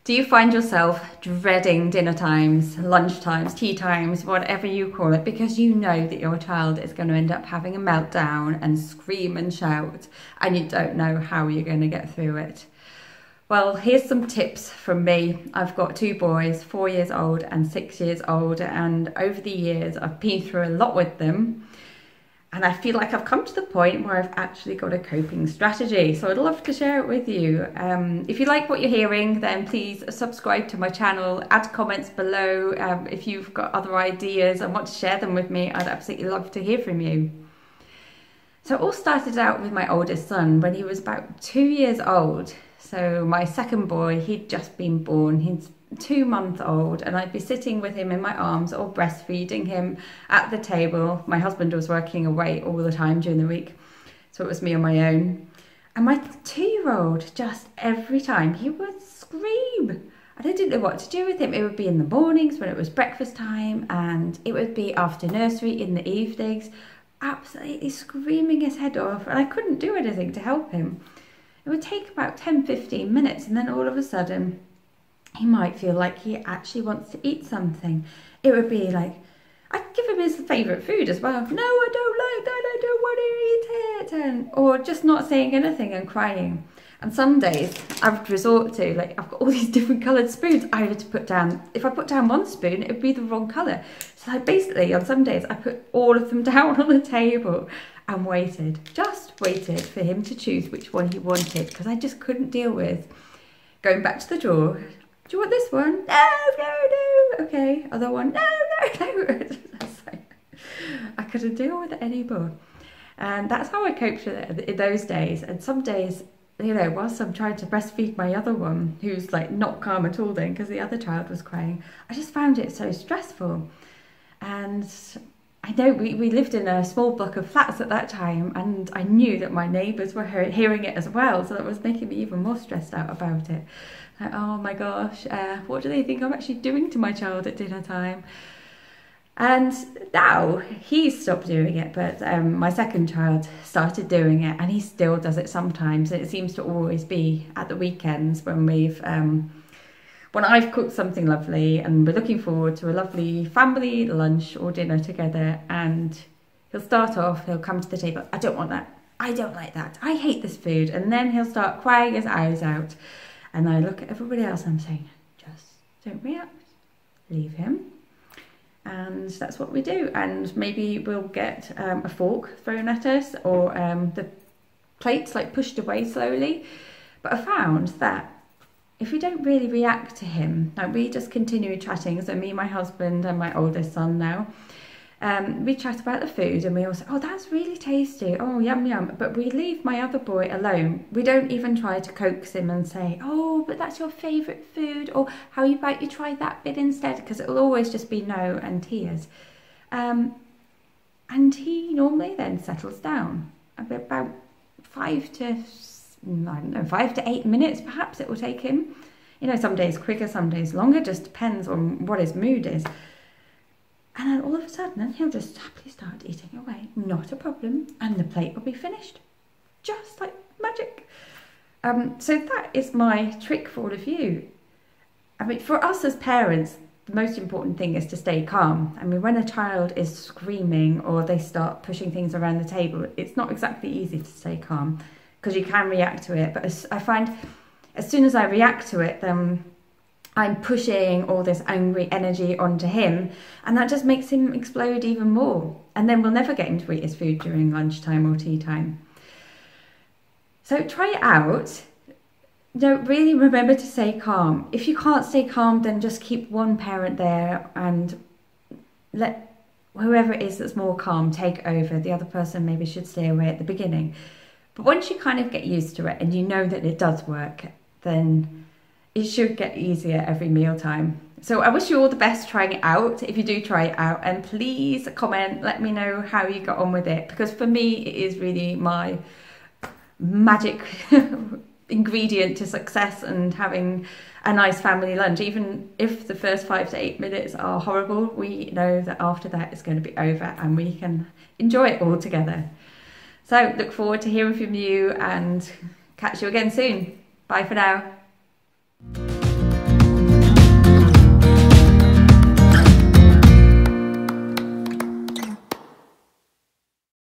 Do you find yourself dreading dinner times, lunch times, tea times, whatever you call it, because you know that your child is going to end up having a meltdown and scream and shout, and you don't know how you're going to get through it? Well, here's some tips from me. I've got two boys, 4 years old and 6 years old, and over the years I've been through a lot with them. And I feel like I've come to the point where I've actually got a coping strategy. So I'd love to share it with you. If you like what you're hearing, then please subscribe to my channel, add comments below. If you've got other ideas and want to share them with me, I'd absolutely love to hear from you. So it all started out with my oldest son when he was about 2 years old. So my second boy, he'd just been born. He's 2 months old, and I'd be sitting with him in my arms or breastfeeding him at the table. My husband was working away all the time during the week, so it was me on my own. And my 2-year-old, just every time, he would scream. And I didn't know what to do with him. It would be in the mornings when it was breakfast time, and it would be after nursery in the evenings, absolutely screaming his head off, and I couldn't do anything to help him. It would take about 10-15 minutes, and then all of a sudden he might feel like he actually wants to eat something. It would be like, I'd give him his favourite food as well. No, I don't like that, I don't want to eat it. And, or just not saying anything and crying. And some days I would resort to, like, I've got all these different coloured spoons I had to put down. If I put down one spoon, it would be the wrong colour. So I basically, on some days, I put all of them down on the table and waited, just waited for him to choose which one he wanted, because I just couldn't deal with going back to the drawer. Do you want this one? No, no, no. Okay. Other one? No, no, no. I couldn't deal with it anymore. And that's how I coped with it in those days. And some days, you know, whilst I'm trying to breastfeed my other one, who's like not calm at all then because the other child was crying, I just found it so stressful. And I know we lived in a small block of flats at that time, and I knew that my neighbours were hearing it as well, so that was making me even more stressed out about it. Like, oh my gosh, what do they think I'm actually doing to my child at dinner time? And now he's stopped doing it, but my second child started doing it, and he still does it sometimes. It seems to always be at the weekends when when I've cooked something lovely and we're looking forward to a lovely family lunch or dinner together, and he'll start off, he'll come to the table, I don't want that, I don't like that, I hate this food, and then he'll start crying his eyes out, and I look at everybody else and I'm saying, just don't react, leave him. And that's what we do. And maybe we'll get a fork thrown at us, or the plates like pushed away slowly. But I found that if we don't really react to him, like we just continue chatting, so me, my husband and my oldest son now, we chat about the food and we all say, oh, that's really tasty, oh, yum, yum. But we leave my other boy alone. We don't even try to coax him and say, oh, but that's your favourite food, or how about you try that bit instead, because it will always just be no and tears. And he normally then settles down. About 5 to 8 minutes perhaps it will take him. You know, some days quicker, some days longer, just depends on what his mood is. And then all of a sudden he'll just happily start eating away, not a problem, and the plate will be finished, just like magic. So that is my trick for all of you. I mean, for us as parents, the most important thing is to stay calm. I mean, when a child is screaming or they start pushing things around the table, it's not exactly easy to stay calm, because you can react to it. But I find as soon as I react to it, then I'm pushing all this angry energy onto him, and that just makes him explode even more. And then we'll never get him to eat his food during lunchtime or tea time. So try it out. Don't really remember to stay calm. If you can't stay calm, then just keep one parent there and let whoever it is that's more calm take over. The other person maybe should stay away at the beginning. But once you kind of get used to it and you know that it does work, then it should get easier every mealtime. So I wish you all the best trying it out, if you do try it out, and please comment, let me know how you got on with it, because for me it is really my magic ingredient to success and having a nice family lunch. Even if the first 5 to 8 minutes are horrible, we know that after that it's going to be over and we can enjoy it all together. So look forward to hearing from you and catch you again soon. Bye for now.